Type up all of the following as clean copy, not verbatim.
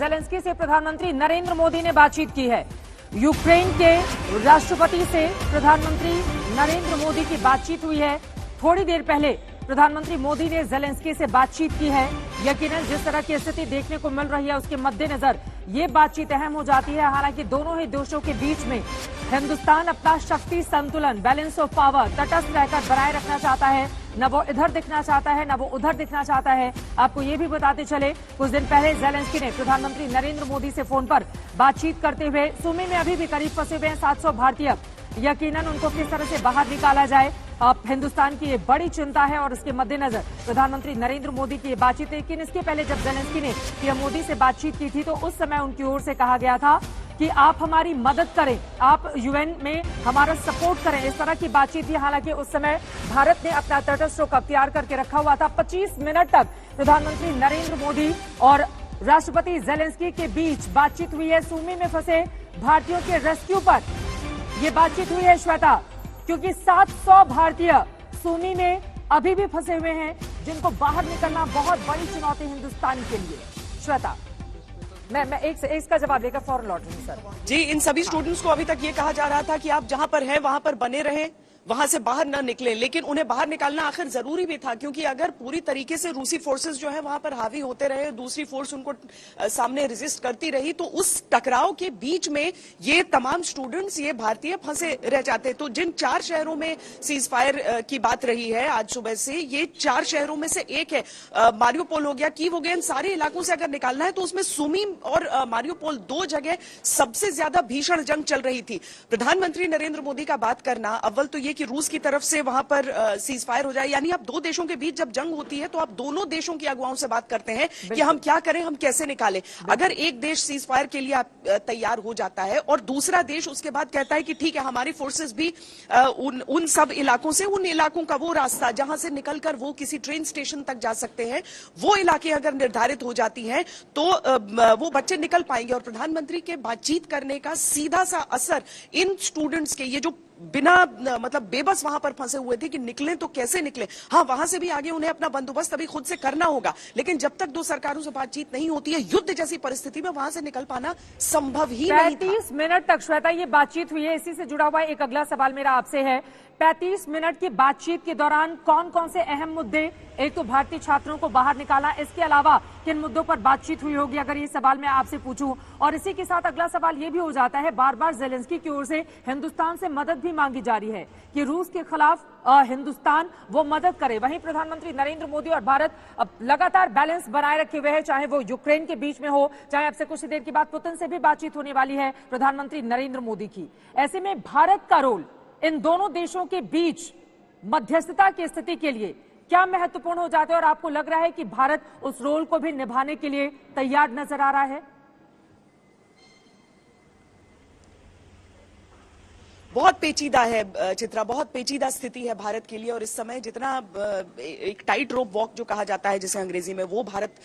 Zelensky से प्रधानमंत्री नरेंद्र मोदी ने बातचीत की है। यूक्रेन के राष्ट्रपति से प्रधानमंत्री नरेंद्र मोदी की बातचीत हुई है। थोड़ी देर पहले प्रधानमंत्री मोदी ने ज़ेलेंस्की से बातचीत की है। यकीनन जिस तरह की स्थिति देखने को मिल रही है उसके मद्देनजर ये बातचीत अहम हो जाती है। हालांकि दोनों ही देशों के बीच में हिंदुस्तान अपना शक्ति संतुलन, बैलेंस ऑफ पावर तटस्थ रहकर बनाए रखना चाहता है। न वो इधर दिखना चाहता है, न वो उधर दिखना चाहता है। आपको ये भी बताते चले, कुछ दिन पहले ज़ेलेंस्की ने प्रधानमंत्री नरेंद्र मोदी से फोन पर बातचीत करते हुए सुमी में अभी भी करीब फंसे हुए हैं 700 भारतीय, यकीनन उनको किस तरह से बाहर निकाला जाए, अब हिंदुस्तान की ये बड़ी चिंता है। और इसके मद्देनजर प्रधानमंत्री नरेंद्र मोदी की ये बातचीत, लेकिन इसके पहले जब ज़ेलेंस्की ने पीएम मोदी से बातचीत की थी तो उस समय उनकी ओर से कहा गया था कि आप हमारी मदद करें, आप यूएन में हमारा सपोर्ट करें, इस तरह की बातचीत थी। हालांकि उस समय भारत ने अपना तटस्थ रुख अख्तियार करके रखा हुआ था। 25 मिनट तक प्रधानमंत्री नरेंद्र मोदी और राष्ट्रपति ज़ेलेंस्की के बीच बातचीत हुई है। सुमी में फंसे भारतीयों के रेस्क्यू पर ये बातचीत हुई है श्वेता, क्योंकि 700 भारतीय सुमी में अभी भी फंसे हुए हैं, जिनको बाहर निकलना बहुत बड़ी चुनौती हिंदुस्तान के लिए। श्वेता, मैं एक का जवाब देकर फौरन लौट रही हूं सर। जी, इन सभी स्टूडेंट्स को अभी तक ये कहा जा रहा था कि आप जहां पर हैं वहां पर बने रहें, वहां से बाहर न निकलें, लेकिन उन्हें बाहर निकालना आखिर जरूरी भी था, क्योंकि अगर पूरी तरीके से रूसी फोर्सेस जो है वहां पर हावी होते रहे, दूसरी फोर्स उनको सामने रेजिस्ट करती रही, तो उस टकराव के बीच में ये तमाम स्टूडेंट्स, ये भारतीय फंसे रह जाते। तो जिन 4 शहरों में सीज फायर की बात रही है आज सुबह से, ये 4 शहरों में से एक है। मारियोपोल हो गया, कीव हो गया, इन सारे इलाकों से अगर निकालना है तो उसमें सुमी और मारियोपोल 2 जगह सबसे ज्यादा भीषण जंग चल रही थी। प्रधानमंत्री नरेंद्र मोदी का बात करना, अव्वल तो ये कि रूस की तरफ से वहां पर सीज फायर हो जाए, यानी आप 2 देशों के बीच जब जंग होती है तो आप दोनों देशों की अगुवाओं से बात करते हैं कि हम क्या करें, हम कैसे निकालें। अगर एक देश सीज फायर के लिए तैयार हो जाता है और दूसरा देश उसके बाद कहता है कि ठीक है, हमारी फोर्सेस भी उन सब इलाकों से, उन इलाकों का वो रास्ता जहां से निकलकर वो किसी ट्रेन स्टेशन तक जा सकते हैं, वो इलाके अगर निर्धारित हो जाती हैं तो वो बच्चे निकल पाएंगे। और प्रधानमंत्री के बातचीत करने का सीधा सा असर इन स्टूडेंट्स के, ये जो बिना मतलब बेबस वहां पर फंसे हुए थे कि निकलें तो कैसे निकलें, हाँ वहां से भी आगे उन्हें अपना बंदोबस्त अभी खुद से करना होगा, लेकिन जब तक 2 सरकारों से बातचीत नहीं होती है, युद्ध जैसी परिस्थिति में वहां से निकल पाना संभव ही नहीं था। 35 मिनट तक श्वेता ये बातचीत हुई है। इसी से जुड़ा हुआ एक अगला सवाल मेरा आपसे है, 35 मिनट की बातचीत के दौरान कौन कौन से अहम मुद्दे, एक तो भारतीय छात्रों को बाहर निकाला, इसके अलावा किन मुद्दों पर बातचीत हुई होगी, अगर ये सवाल मैं आपसे पूछूं। और इसी के साथ अगला सवाल ये भी हो जाता है, बार बार ज़ेलेंस्की की ओर से हिंदुस्तान से मदद भी मांगी जा रही है कि रूस के खिलाफ हिंदुस्तान वो मदद करे। वहीं प्रधानमंत्री नरेंद्र मोदी और भारत अब लगातार बैलेंस बनाए रखे हुए हैं, चाहे वो यूक्रेन के बीच में हो, चाहे आपसे कुछ देर के बाद पुतिन से भी बातचीत होने वाली है प्रधानमंत्री नरेंद्र मोदी की। ऐसे में भारत का रोल इन दोनों देशों के बीच मध्यस्थता की स्थिति के लिए क्या महत्वपूर्ण हो जाता है, और आपको लग रहा है कि भारत उस रोल को भी निभाने के लिए तैयार नजर आ रहा है? बहुत पेचीदा है चित्रा, बहुत पेचीदा स्थिति है भारत के लिए। और इस समय जितना एक टाइट रोप वॉक जो कहा जाता है जिसे अंग्रेजी में, वो भारत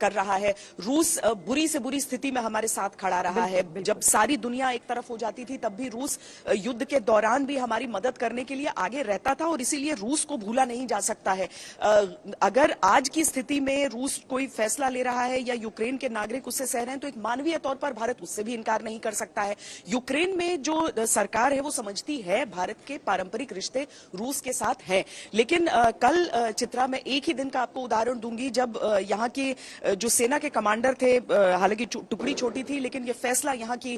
कर रहा है। रूस बुरी से बुरी स्थिति में हमारे साथ खड़ा रहा है। जब सारी दुनिया एक तरफ हो जाती थी तब भी रूस युद्ध के दौरान भी हमारी मदद करने के लिए आगे रहता था, और इसीलिए रूस को भूला नहीं जा सकता है। अगर आज की स्थिति में रूस कोई फैसला ले रहा है या यूक्रेन के नागरिक उससे सह रहे हैं, तो एक मानवीय तौर पर भारत उससे भी इनकार नहीं कर सकता है। यूक्रेन में जो सरकार है वो समझती है भारत के पारंपरिक रिश्ते रूस के साथ हैं, लेकिन कल चित्रा में एक ही दिन का आपको उदाहरण दूंगी जब यहाँ के जो सेना के कमांडर थे, हालांकि टुकड़ी छोटी थी, लेकिन ये फैसला यहाँ की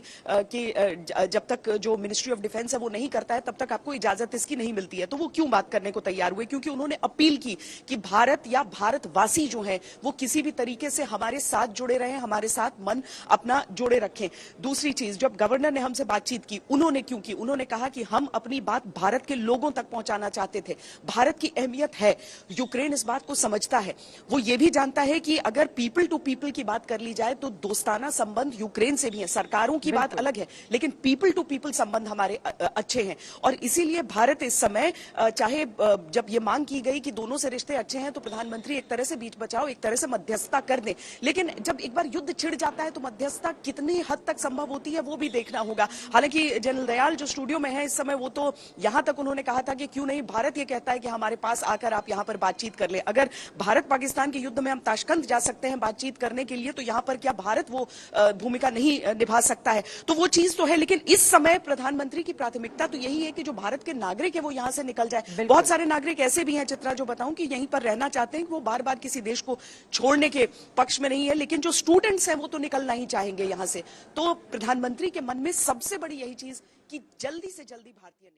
जब तक जो मिनिस्ट्री ऑफ डिफेंस है वो नहीं करता है तब तक आपको इजाजत इसकी नहीं मिलती है। तो वो क्यों बात करने को तैयार हुए? क्योंकि उन्होंने अपील की कि भारत या भारतवासी जो है वो किसी भी तरीके से हमारे साथ जुड़े रहे, हमारे साथ मन अपना जोड़े रखें। दूसरी चीज, जब गवर्नर ने हमसे बातचीत की, उन्होंने क्यों की? उन्होंने कहा कि हम अपनी बात भारत के लोगों तक पहुंचाना चाहते थे। भारत की अहमियत है, यूक्रेन इस बात को समझता है। वो ये भी जानता है कि अगर पीपल टू पीपल की बात कर ली जाए तो दोस्ताना संबंध यूक्रेन से भी है। सरकारों की बात अलग है, लेकिन पीपल टू पीपल संबंध हमारे अच्छे हैं। और इसीलिए भारत इस समय, चाहे जब ये मांग की गई कि दोनों से रिश्ते अच्छे हैं, तो प्रधानमंत्री एक तरह से बीच बचाओ, एक तरह से मध्यस्थता कर दें, लेकिन जब एक बार युद्ध छिड़ जाता है तो मध्यस्थता कितनी हद तक संभव होती है वो भी देखना होगा। हालांकि जनरल दयाल जो स्टूडियो सिनेरियो में है इस समय, वो तो यहां तक उन्होंने कहा था कि क्यों नहीं भारत ये कहता है कि हमारे पास आकर आप यहां पर बातचीत कर ले। अगर भारत पाकिस्तान के युद्ध में हम ताशकंद जा सकते हैं बातचीत करने के लिए, तो यहां पर क्या भारत वो भूमिका नहीं निभा सकता है? तो वो चीज तो है, लेकिन इस समय प्रधानमंत्री की प्राथमिकता तो यही है कि जो भारत के नागरिक है वो यहां से निकल जाए। बहुत सारे नागरिक ऐसे भी हैं चित्रा, जो बताऊं कि यहीं पर रहना चाहते हैं, कि वो बार बार किसी देश को छोड़ने के पक्ष में नहीं है, लेकिन जो स्टूडेंट्स हैं वो तो निकलना ही चाहेंगे यहां से। तो प्रधानमंत्री के मन में सबसे बड़ी यही चीज कि जल्दी से जल्दी भारतीय